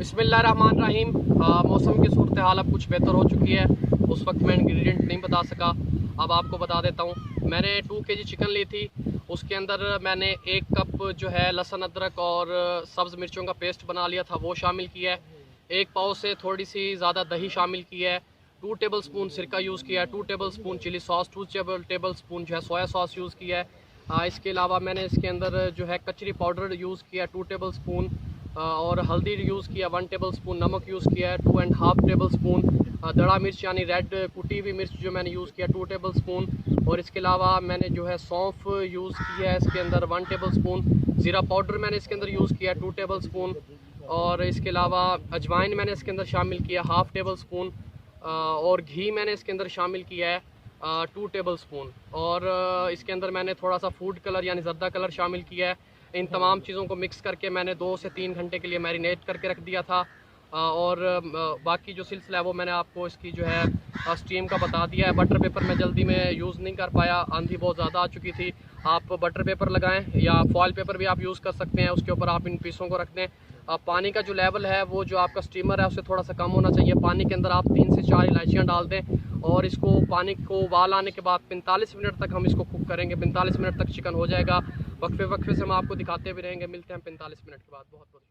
बिस्मिल्लाहिर्रहमानिर्रहीम। मौसम की सूरत हाल अब कुछ बेहतर हो चुकी है। उस वक्त मैं इंग्रेडिएंट नहीं बता सका, अब आपको बता देता हूँ। मैंने 2 kg चिकन ली थी, उसके अंदर मैंने 1 कप जो है लहसुन अदरक और सब्ज़ मिर्चों का पेस्ट बना लिया था, वो शामिल किया है। 1 पाव से थोड़ी सी ज़्यादा दही शामिल किया है। 2 टेबल स्पून सिरका यूज़ किया है। 2 tablespoon chilli sauce, 2 tablespoon जो है सोया सॉस यूज़ किया है। इसके अलावा मैंने इसके अंदर जो है कचरी पाउडर यूज़ किया 2 टेबल स्पून, और हल्दी यूज़ किया 1 टेबल स्पून, नमक यूज़ किया है 2.5 टेबल स्पून, दड़ा मिर्च यानी रेड कुटी हुई मिर्च जो मैंने यूज़ किया 2 टेबल स्पून, और इसके अलावा मैंने जो है सौंफ यूज़ किया है इसके अंदर 1 टेबल स्पून, ज़ीरा पाउडर मैंने इसके अंदर यूज़ किया 2 टेबल स्पून, और इसके अलावा अजवाइन मैंने इसके अंदर शामिल किया 1/2 टेबल स्पून, और घी मैंने इसके अंदर शामिल किया है 2 टेबल स्पून, और इसके अंदर मैंने थोड़ा सा फूड कलर यानी जर्दा कलर शामिल किया है। इन तमाम चीज़ों को मिक्स करके मैंने 2 से 3 घंटे के लिए मैरिनेट करके रख दिया था। और बाकी जो सिलसिला है वो मैंने आपको इसकी जो है स्टीम का बता दिया है। बटर पेपर मैं जल्दी में यूज़ नहीं कर पाया, आंधी बहुत ज़्यादा आ चुकी थी। आप बटर पेपर लगाएं या फॉयल पेपर भी आप यूज़ कर सकते हैं, उसके ऊपर आप इन पीसों को रख दें। पानी का जो लेवल है वो जो आपका स्टीमर है उससे थोड़ा सा कम होना चाहिए। पानी के अंदर आप 3 से 4 इलायचियाँ डाल दें, और इसको पानी को उबाल आने के बाद 45 मिनट तक हम इसको कुक करेंगे। 45 मिनट तक चिकन हो जाएगा। वक्फे वक्फे से हम आपको दिखाते भी रहेंगे। मिलते हैं 45 मिनट के बाद। बहुत बहुत